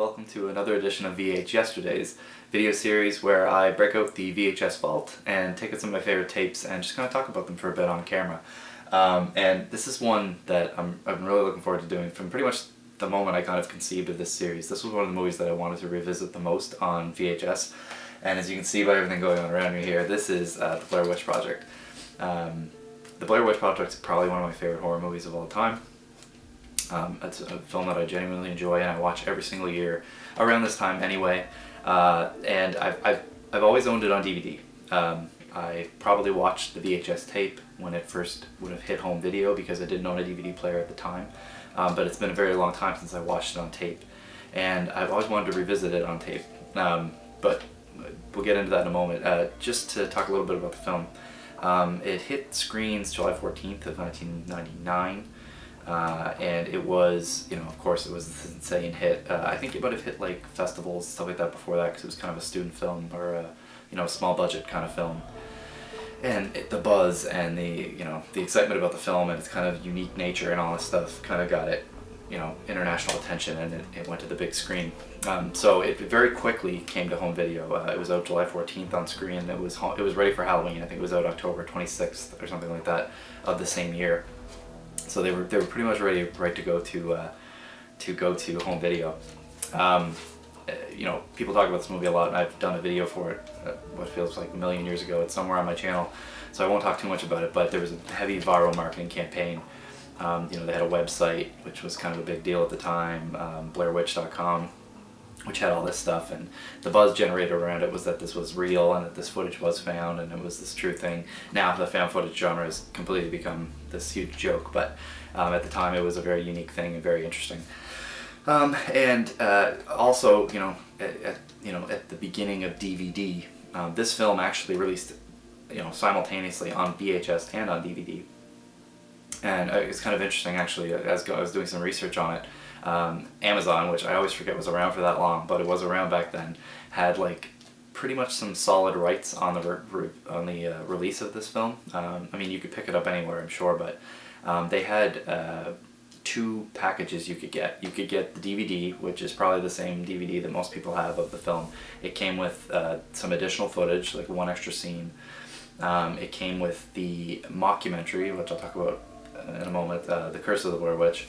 welcome to another edition of VHyesterdayS video series where I break out the VHS Vault and take out some of my favorite tapes and just kind of talk about them for a bit on camera. And this is one that I've been really looking forward to doing from pretty much the moment I kind of conceived of this series. This was one of the movies that I wanted to revisit the most on VHS, and as you can see by everything going on around me here, this is the Blair Witch Project. The Blair Witch Project is probably one of my favorite horror movies of all time. It's a film that I genuinely enjoy and I watch every single year around this time anyway, and I've always owned it on DVD. I probably watched the VHS tape when it first would have hit home video because I didn't own a DVD player at the time, but it's been a very long time since I watched it on tape, and I've always wanted to revisit it on tape, but we'll get into that in a moment. Just to talk a little bit about the film, it hit screens July 14th of 1999. And it was, of course it was this insane hit. I think it might have hit like festivals, stuff like that before that, because it was kind of a student film or a small budget kind of film. And the buzz and the excitement about the film and its kind of unique nature and all this stuff kind of got it, international attention, and it went to the big screen. So it very quickly came to home video. It was out July 14th on screen. It was ready for Halloween. I think it was out October 26th or something like that of the same year. So they were pretty much right to go to home video. People talk about this movie a lot, and I've done a video for it what feels like a million years ago. It's somewhere on my channel, so I won't talk too much about it, but there was a heavy viral marketing campaign. They had a website which was kind of a big deal at the time, BlairWitch.com, which had all this stuff, and the buzz generated around it was that this was real and that this footage was found and it was this true thing. Now the found footage genre has completely become this huge joke, but at the time it was a very unique thing and very interesting. Also, at the beginning of DVD, this film actually released, simultaneously on VHS and on DVD. And it's kind of interesting actually, as I was doing some research on it. Amazon, which I always forget was around for that long, but it was around back then, had like pretty much some solid rights on the release of this film. I mean, you could pick it up anywhere, I'm sure, but they had two packages you could get. You could get the DVD, which is probably the same DVD that most people have of the film. It came with some additional footage, like one extra scene. It came with the mockumentary, which I'll talk about in a moment, The Curse of the Blair Witch.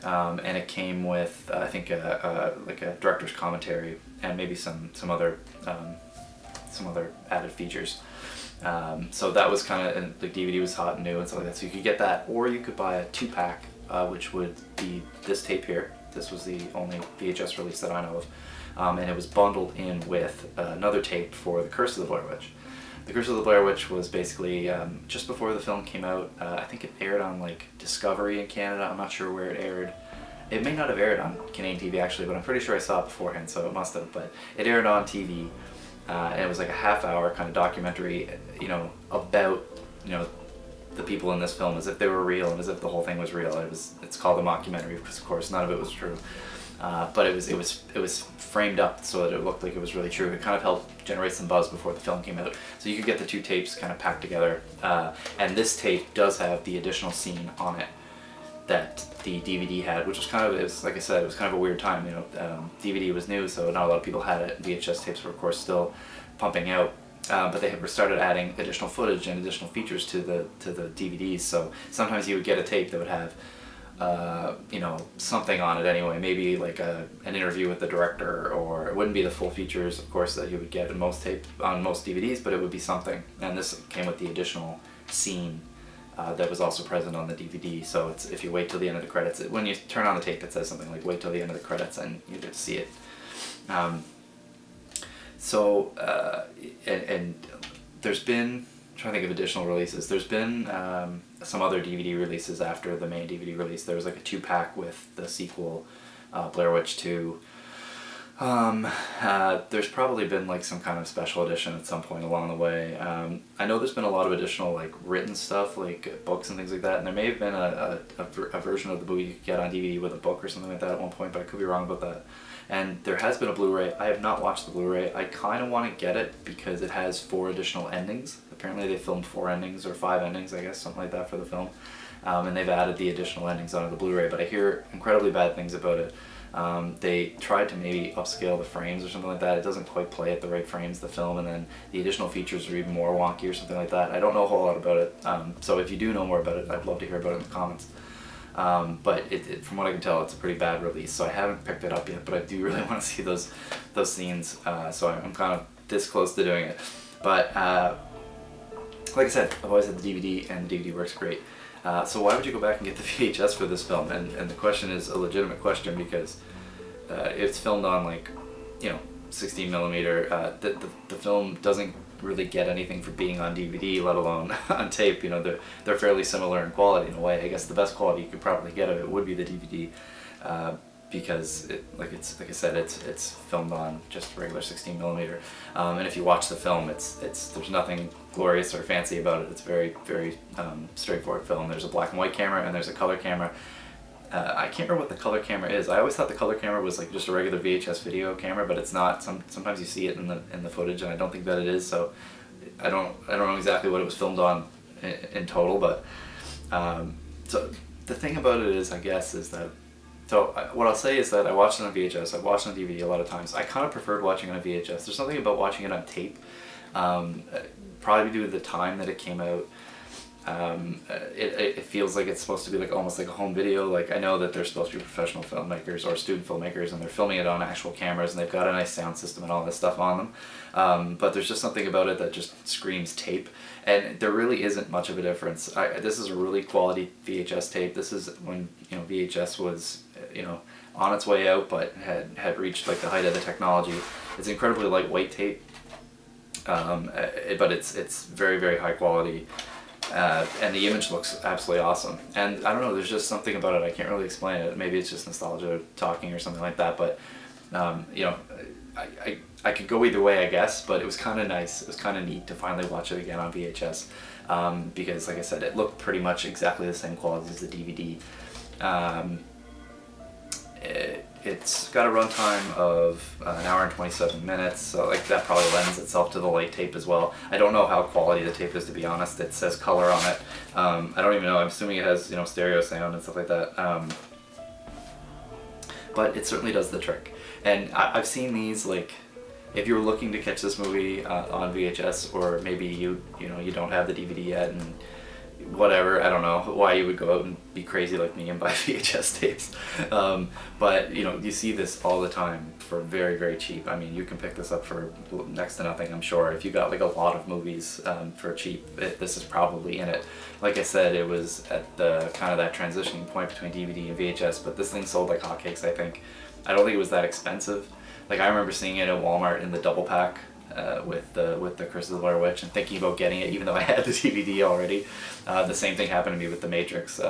And it came with, I think, like a director's commentary and maybe some other added features. So that was kind of, and the DVD was hot and new and stuff like that. So you could get that, or you could buy a 2-pack, which would be this tape here. This was the only VHS release that I know of, and it was bundled in with another tape for The Curse of the Blair Witch. The Curse of the Blair Witch was basically just before the film came out. I think it aired on like Discovery in Canada. I'm not sure where it aired. It may not have aired on Canadian TV actually, but I'm pretty sure I saw it beforehand, so it must have. But it aired on TV, and it was like a half-hour kind of documentary, about the people in this film as if they were real and as if the whole thing was real. It's called a mockumentary because of course none of it was true. But it was framed up so that it looked like it was really true. It kind of helped generate some buzz before the film came out. So you could get the two tapes kind of packed together. And this tape does have the additional scene on it that the DVD had, which was kind of, like I said, it was kind of a weird time. DVD was new, so not a lot of people had it. VHS tapes were of course still pumping out. But they had started adding additional footage and additional features to the DVDs. So sometimes you would get a tape that would have something on it anyway, maybe like an interview with the director, or it wouldn't be the full features, of course, that you would get in most on most DVDs, but it would be something. And this came with the additional scene that was also present on the DVD. So it's, if you wait till the end of the credits, when you turn on the tape, it says something like "wait till the end of the credits" and you get to see it. And there's been, I'm trying to think of additional releases. There's been some other DVD releases after the main DVD release. There was like a 2-pack with the sequel, Blair Witch 2. There's probably been like some kind of special edition at some point along the way. I know there's been a lot of additional like written stuff, like books and things like that, and there may have been a version of the movie you could get on DVD with a book or something like that at one point, but I could be wrong about that. And there has been a Blu-ray. I have not watched the Blu-ray. I kind of want to get it because it has 4 additional endings. Apparently they filmed 4 endings or 5 endings, I guess, something like that for the film. And they've added the additional endings onto the Blu-ray, but I hear incredibly bad things about it. They tried to maybe upscale the frames or something like that. It doesn't quite play at the right frames, the film, and then the additional features are even more wonky or something like that. I don't know a whole lot about it, so if you do know more about it, I'd love to hear about it in the comments. But from what I can tell, it's a pretty bad release, so I haven't picked it up yet, but I do really want to see those scenes, so I'm kind of this close to doing it. But like I said, I've always had the DVD, and the DVD works great. So why would you go back and get the VHS for this film? And the question is a legitimate question, because it's filmed on, like, 16 millimeter. The film doesn't really get anything for being on DVD, let alone on tape. They're fairly similar in quality in a way. I guess the best quality you could probably get of it would be the DVD, because like I said, it's filmed on just regular 16 millimeter. And if you watch the film, there's nothing glorious or fancy about it. It's very, very straightforward film. There's a black and white camera and there's a color camera. I can't remember what the color camera is. I always thought the color camera was like just a regular VHS video camera, but it's not. Sometimes you see it in the footage, and I don't think that it is. So I don't know exactly what it was filmed on in total, but so the thing about it is, I guess, is that. So what I'll say is that I watched it on VHS. I've watched it on DVD a lot of times. I kind of preferred watching it on VHS. There's something about watching it on tape, probably due to the time that it came out. It feels like it's supposed to be like almost like a home video. Like, I know that they're supposed to be professional filmmakers or student filmmakers, and they're filming it on actual cameras, and they've got a nice sound system and all this stuff on them. But there's just something about it that just screams tape, and there really isn't much of a difference. This is a really quality VHS tape. This is when VHS was on its way out, but had reached like the height of the technology. It's incredibly lightweight tape, but it's very, very high quality. And the image looks absolutely awesome. And I don't know, there's just something about it, I can't really explain it. Maybe it's just nostalgia talking or something like that, but I could go either way, I guess, but it was kind of nice. It was kind of neat to finally watch it again on VHS, because, like I said, it looked pretty much exactly the same quality as the DVD. It's got a runtime of an hour and 27 minutes, so like that probably lends itself to the light tape as well. I don't know how quality the tape is, to be honest. It says color on it. I don't even know. I'm assuming it has stereo sound and stuff like that. But it certainly does the trick. And I've seen these, like, if you're looking to catch this movie on VHS, or maybe you don't have the DVD yet, and whatever, I don't know why you would go out and be crazy like me and buy VHS tapes, but you see this all the time for very, very cheap. I mean, you can pick this up for next to nothing, I'm sure. If you got like a lot of movies for cheap, this is probably in it. Like I said, it was at the kind of that transitioning point between DVD and VHS, but this thing sold like hotcakes, I think. I don't think it was that expensive. Like, I remember seeing it at Walmart in the double pack with the Curse of the Blair Witch, and thinking about getting it even though I had the DVD already. The same thing happened to me with The Matrix.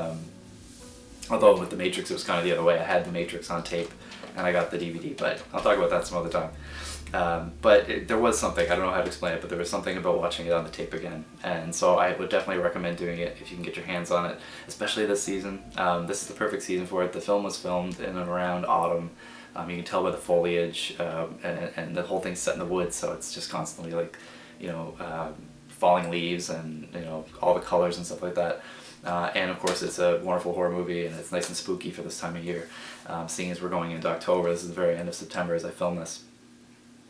Although with The Matrix it was kind of the other way. I had The Matrix on tape and I got the DVD, but I'll talk about that some other time. But there was something, I don't know how to explain it, but there was something about watching it on the tape again. And so I would definitely recommend doing it if you can get your hands on it, especially this season. This is the perfect season for it. The film was filmed in and around autumn. You can tell by the foliage, and the whole thing's set in the woods, so it's just constantly like, falling leaves and all the colors and stuff like that. And of course, it's a wonderful horror movie, and it's nice and spooky for this time of year. Seeing as we're going into October, this is the very end of September as I film this.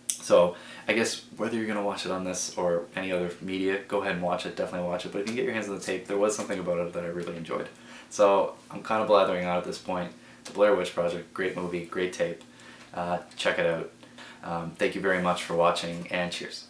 So I guess whether you're going to watch it on this or any other media, go ahead and watch it, definitely watch it. But if you can get your hands on the tape, there was something about it that I really enjoyed. So I'm kind of blathering on at this point. The Blair Witch Project, great movie, great tape. Check it out. Thank you very much for watching, and cheers.